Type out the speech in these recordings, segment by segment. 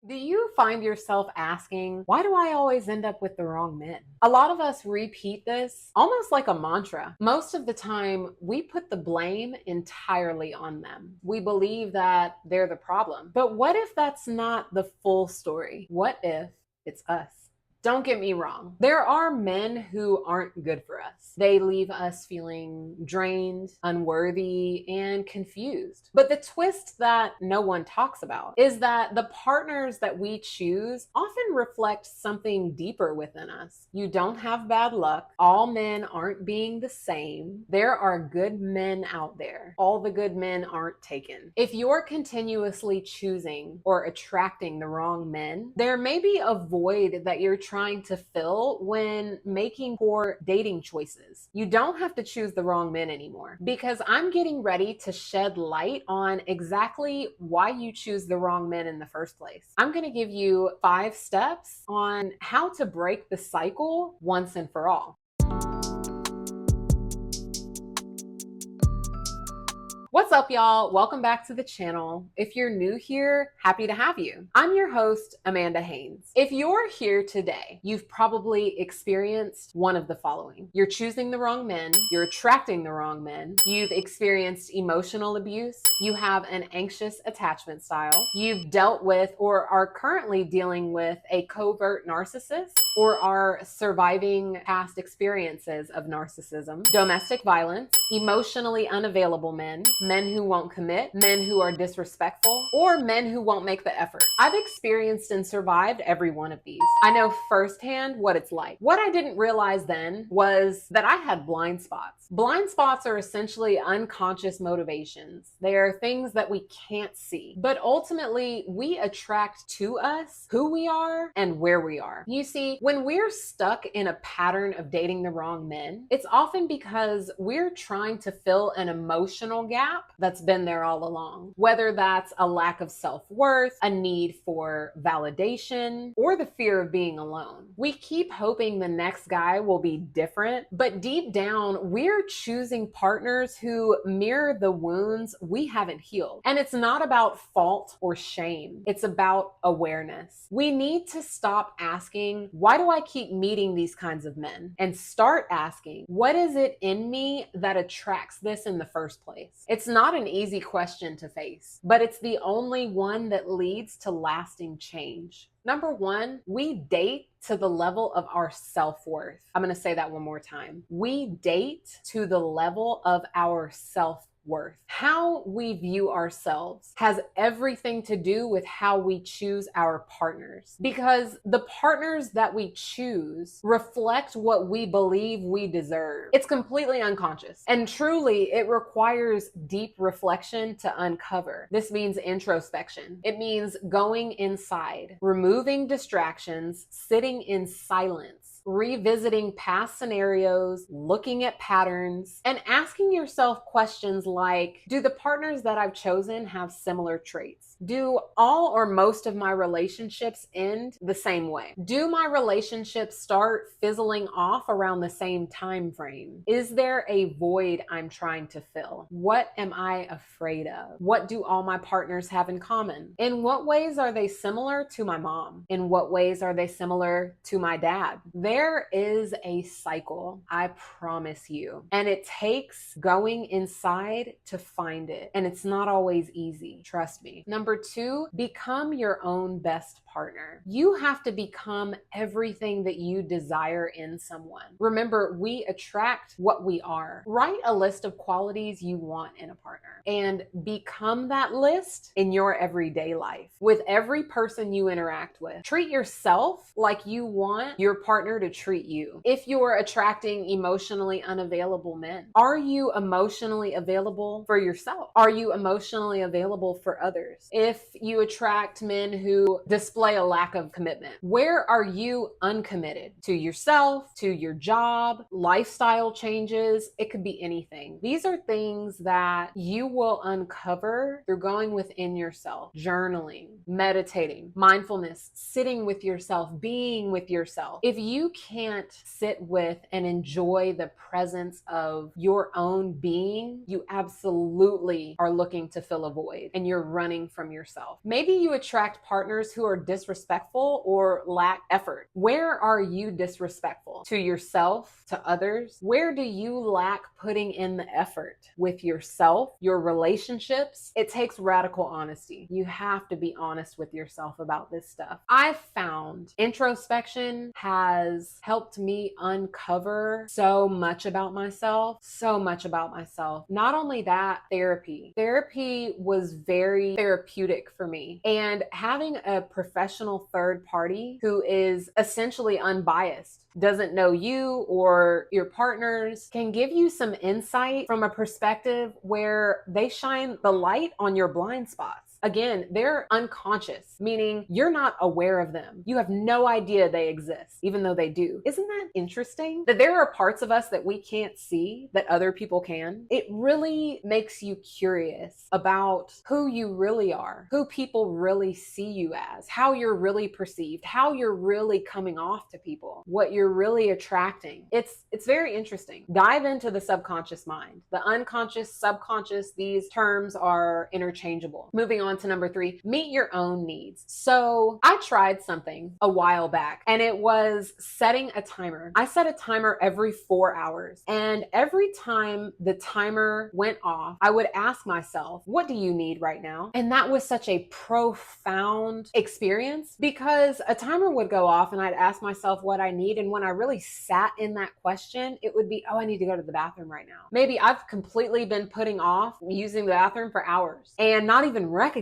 Do you find yourself asking, why do I always end up with the wrong men? A lot of us repeat this almost like a mantra. Most of the time, we put the blame entirely on them. We believe that they're the problem. But what if that's not the full story? What if it's us? Don't get me wrong. There are men who aren't good for us. They leave us feeling drained, unworthy, and confused. But the twist that no one talks about is that the partners that we choose often reflect something deeper within us. You don't have bad luck. All men aren't being the same. There are good men out there. All the good men aren't taken. If you're continuously choosing or attracting the wrong men, there may be a void that you're trying to fill when making poor dating choices. You don't have to choose the wrong men anymore, because I'm getting ready to shed light on exactly why you choose the wrong men in the first place. I'm going to give you 5 steps on how to break the cycle once and for all. What's up, y'all? Welcome back to the channel. If you're new here, happy to have you. I'm your host, Amanda Haynes. If you're here today, you've probably experienced one of the following. You're choosing the wrong men, you're attracting the wrong men, you've experienced emotional abuse, you have an anxious attachment style, you've dealt with or are currently dealing with a covert narcissist, or are surviving past experiences of narcissism, domestic violence, emotionally unavailable men, men who won't commit, men who are disrespectful, or men who won't make the effort. I've experienced and survived every one of these. I know firsthand what it's like. What I didn't realize then was that I had blind spots. Blind spots are essentially unconscious motivations. They are things that we can't see, but ultimately we attract to us who we are and where we are. You see, when we're stuck in a pattern of dating the wrong men, it's often because we're trying to fill an emotional gap that's been there all along. Whether that's a lack of self-worth, a need for validation, or the fear of being alone. We keep hoping the next guy will be different, but deep down, we're choosing partners who mirror the wounds we haven't healed. And it's not about fault or shame. It's about awareness. We need to stop asking, why do I keep meeting these kinds of men? And start asking, what is it in me that attracts this in the first place? It's not an easy question to face, but it's the only one that leads to lasting change. Number 1, we date to the level of our self-worth. I'm going to say that one more time. We date to the level of our self-worth. How we view ourselves has everything to do with how we choose our partners, because the partners that we choose reflect what we believe we deserve. It's completely unconscious, and truly it requires deep reflection to uncover. This means introspection. It means going inside, removing distractions, sitting in silence, revisiting past scenarios, looking at patterns, and asking yourself questions like, do the partners that I've chosen have similar traits? Do all or most of my relationships end the same way? Do my relationships start fizzling off around the same time frame? Is there a void I'm trying to fill? What am I afraid of? What do all my partners have in common? In what ways are they similar to my mom? In what ways are they similar to my dad? There is a cycle, I promise you, and it takes going inside to find it, and it's not always easy, trust me. Number 2, become your own best partner. You have to become everything that you desire in someone. Remember, we attract what we are. Write a list of qualities you want in a partner and become that list in your everyday life. With every person you interact with, treat yourself like you want your partner to treat you. If you're attracting emotionally unavailable men, are you emotionally available for yourself? Are you emotionally available for others? If you attract men who display a lack of commitment, where are you uncommitted? To yourself, to your job, lifestyle changes? It could be anything. These are things that you will uncover through going within yourself, journaling, meditating, mindfulness, sitting with yourself, being with yourself. If you can't sit with and enjoy the presence of your own being, you absolutely are looking to fill a void and you're running from from yourself. Maybe you attract partners who are disrespectful or lack effort. Where are you disrespectful? To yourself, to others? Where do you lack putting in the effort with yourself, your relationships? It takes radical honesty. You have to be honest with yourself about this stuff. I've found introspection has helped me uncover so much about myself, so much about myself. Not only that, therapy was very therapeutic for me, and having a professional third party who is essentially unbiased, doesn't know you or your partners, can give you some insight from a perspective where they shine the light on your blind spots. Again, they're unconscious, meaning you're not aware of them. You have no idea they exist, even though they do. Isn't that interesting? That there are parts of us that we can't see that other people can? It really makes you curious about who you really are, who people really see you as, how you're really perceived, how you're really coming off to people, what you're really attracting. It's very interesting. Dive into the subconscious mind. The unconscious, subconscious, these terms are interchangeable. Moving on to number 3, meet your own needs. So I tried something a while back, and it was setting a timer. I set a timer every 4 hours, and every time the timer went off, I would ask myself, what do you need right now? And that was such a profound experience, because a timer would go off and I'd ask myself what I need, and when I really sat in that question, it would be, oh, I need to go to the bathroom right now. Maybe I've completely been putting off using the bathroom for hours and not even recognizing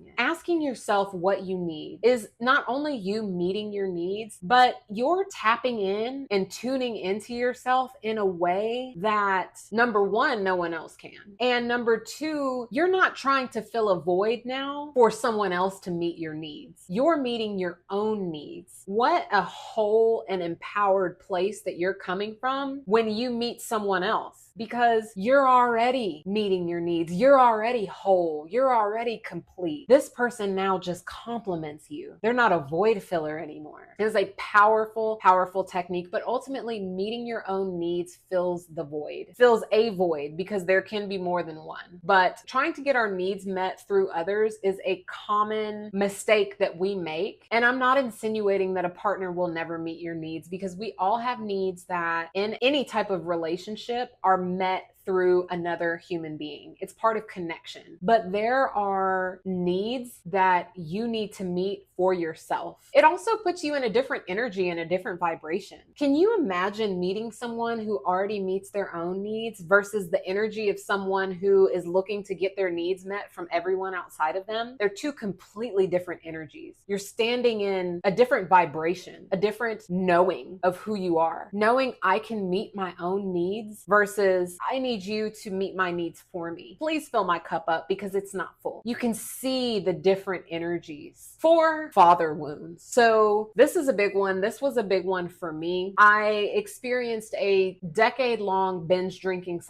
it. Asking yourself what you need is not only you meeting your needs, but you're tapping in and tuning into yourself in a way that, number one, no one else can. And number two, you're not trying to fill a void now for someone else to meet your needs. You're meeting your own needs. What a whole and empowered place that you're coming from when you meet someone else, because you're already meeting your needs. You're already whole. You're already complete. This person now just complements you. They're not a void filler anymore. It is a powerful, powerful technique, but ultimately meeting your own needs fills a void, because there can be more than one. But trying to get our needs met through others is a common mistake that we make. And I'm not insinuating that a partner will never meet your needs, because we all have needs that in any type of relationship are met through another human being. It's part of connection. But there are needs that you need to meet for yourself. It also puts you in a different energy and a different vibration. Can you imagine meeting someone who already meets their own needs versus the energy of someone who is looking to get their needs met from everyone outside of them? They're two completely different energies. You're standing in a different vibration, a different knowing of who you are. Knowing I can meet my own needs versus I need you to meet my needs for me. Please fill my cup up, because it's not full. You can see the different energies. 4, father wounds. So this is a big one. This was a big one for me. I experienced a decade-long binge drinking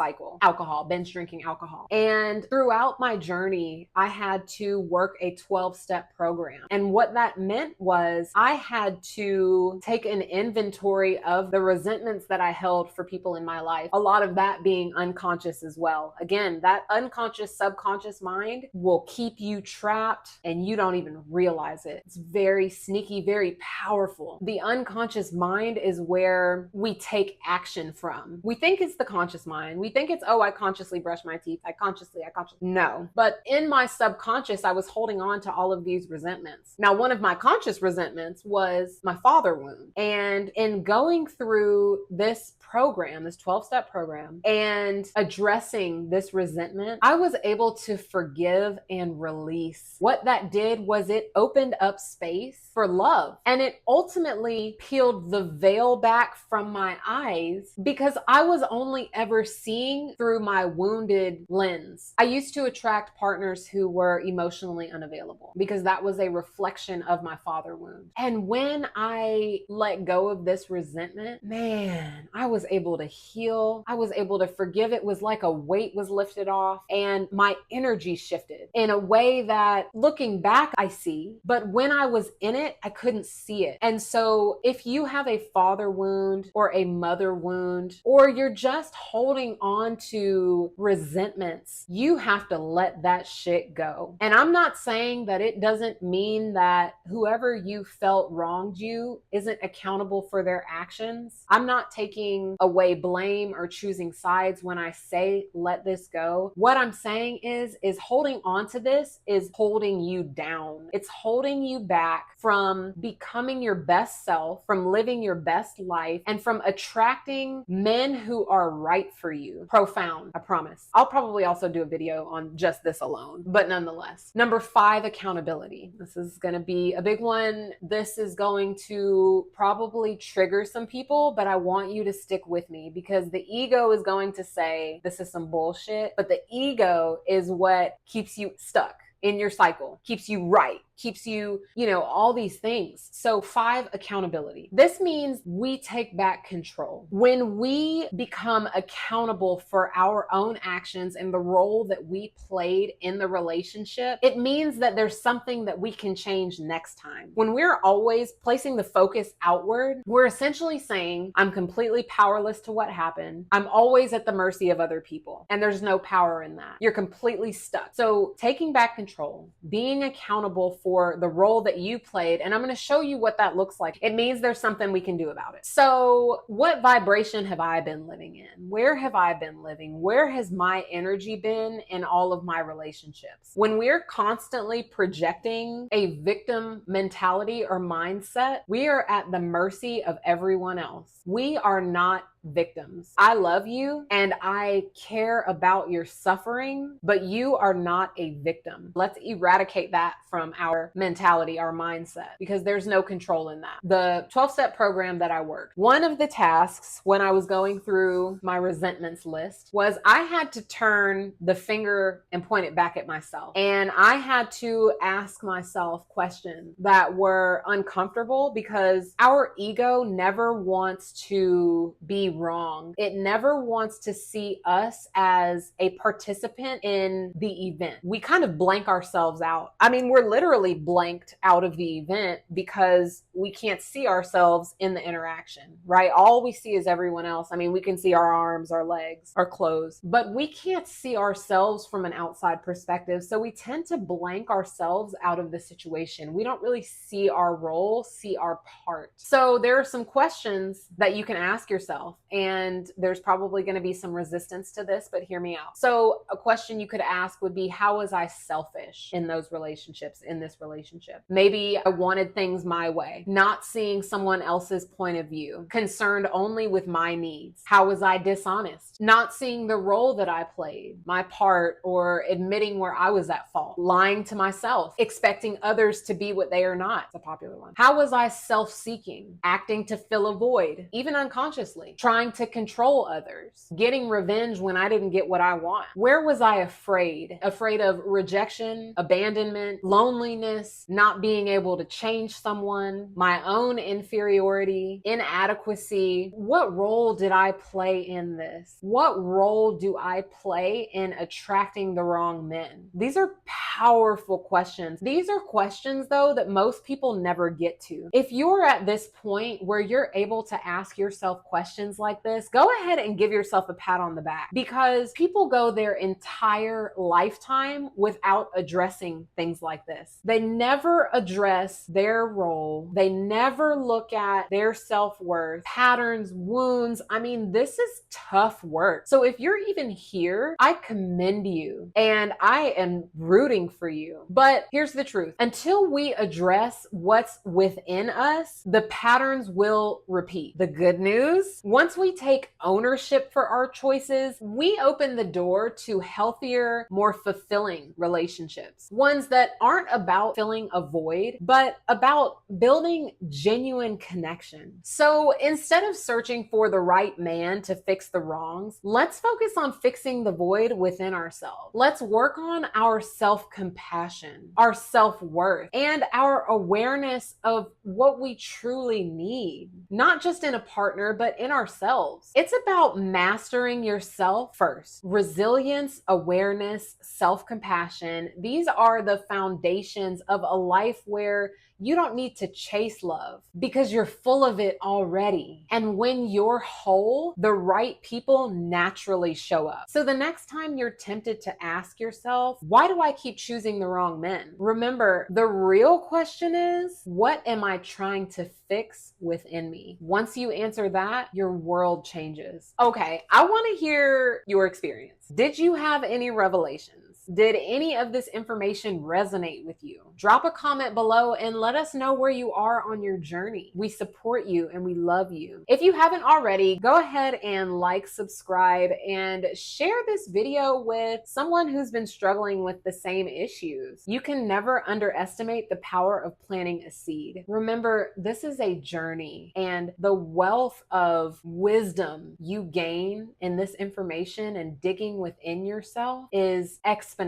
alcohol. And throughout my journey, I had to work a 12-step program. And what that meant was I had to take an inventory of the resentments that I held for people in my life. A lot of that being unconscious as well. Again, that unconscious, subconscious mind will keep you trapped and you don't even realize it. It's very sneaky, very powerful. The unconscious mind is where we take action from. We think it's the conscious mind. We think it's, oh, I consciously brush my teeth. I consciously. No. But in my subconscious, I was holding on to all of these resentments. Now, one of my conscious resentments was my father wound. And in going through this program, this 12-step program, and addressing this resentment, I was able to forgive and release. What that did was it opened up space for love. And it ultimately peeled the veil back from my eyes, because I was only ever seeing through my wounded lens. I used to attract partners who were emotionally unavailable, because that was a reflection of my father wound. And when I let go of this resentment, man, I was able to heal. I was able to forgive of it was like a weight was lifted off and my energy shifted in a way that looking back, I see, but when I was in it, I couldn't see it. And so if you have a father wound or a mother wound, or you're just holding on to resentments, you have to let that shit go. And I'm not saying that it doesn't mean that whoever you felt wronged you isn't accountable for their actions. I'm not taking away blame or choosing sides when I say let this go. What I'm saying is holding on to this is holding you down. It's holding you back from becoming your best self, from living your best life, and from attracting men who are right for you. Profound, I promise. I'll probably also do a video on just this alone, but nonetheless. Number 5, accountability. This is going to be a big one. This is going to probably trigger some people, but I want you to stick with me because the ego is going to say this is some bullshit, but the ego is what keeps you stuck in your cycle, keeps you right, keeps you, all these things. So 5, accountability. This means we take back control. When we become accountable for our own actions and the role that we played in the relationship, it means that there's something that we can change next time. When we're always placing the focus outward, we're essentially saying, I'm completely powerless to what happened. I'm always at the mercy of other people. And there's no power in that. You're completely stuck. So taking back control, being accountable for the role that you played. And I'm going to show you what that looks like. It means there's something we can do about it. So what vibration have I been living in? Where have I been living? Where has my energy been in all of my relationships? When we're constantly projecting a victim mentality or mindset, we are at the mercy of everyone else. We are not victims. I love you and I care about your suffering, but you are not a victim. Let's eradicate that from our mentality, our mindset, because there's no control in that. The 12-step program that I worked, one of the tasks when I was going through my resentments list was I had to turn the finger and point it back at myself. And I had to ask myself questions that were uncomfortable because our ego never wants to be wrong. It never wants to see us as a participant in the event. We kind of blank ourselves out. I mean, we're literally blanked out of the event because we can't see ourselves in the interaction, right? All we see is everyone else. I mean, we can see our arms, our legs, our clothes, but we can't see ourselves from an outside perspective. So we tend to blank ourselves out of the situation. We don't really see our role, see our part. So there are some questions that you can ask yourself. And there's probably going to be some resistance to this, but hear me out. So a question you could ask would be, how was I selfish in those relationships, in this relationship? Maybe I wanted things my way, not seeing someone else's point of view, concerned only with my needs. How was I dishonest? Not seeing the role that I played, my part, or admitting where I was at fault, lying to myself, expecting others to be what they are not. It's a popular one. How was I self-seeking, acting to fill a void, even unconsciously, trying to control others, getting revenge when I didn't get what I want? Where was I afraid? Afraid of rejection, abandonment, loneliness, not being able to change someone, my own inferiority, inadequacy. What role did I play in this? What role do I play in attracting the wrong men? These are powerful questions. These are questions, though, that most people never get to. If you're at this point where you're able to ask yourself questions like this, go ahead and give yourself a pat on the back, because people go their entire lifetime without addressing things like this. They never address their role. They never look at their self-worth, patterns, wounds. I mean, this is tough work. So if you're even here, I commend you and I am rooting for you. But here's the truth. Until we address what's within us, the patterns will repeat. The good news, once we take ownership for our choices, we open the door to healthier, more fulfilling relationships. Ones that aren't about filling a void, but about building genuine connection. So instead of searching for the right man to fix the wrongs, let's focus on fixing the void within ourselves. Let's work on our self-compassion, our self-worth, and our awareness of what we truly need, not just in a partner, but in ourselves. themselves. It's about mastering yourself first. Resilience, awareness, self-compassion, these are the foundations of a life where you don't need to chase love because you're full of it already. And when you're whole, the right people naturally show up. So the next time you're tempted to ask yourself, why do I keep choosing the wrong men? Remember, the real question is, what am I trying to fix within me? Once you answer that, your world changes. Okay, I want to hear your experience. Did you have any revelations? Did any of this information resonate with you? Drop a comment below and let us know where you are on your journey. We support you and we love you. If you haven't already, go ahead and like, subscribe, and share this video with someone who's been struggling with the same issues. You can never underestimate the power of planting a seed. Remember, this is a journey, and the wealth of wisdom you gain in this information and digging within yourself is exponential.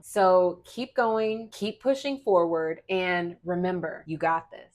So keep going, keep pushing forward, and remember, you got this.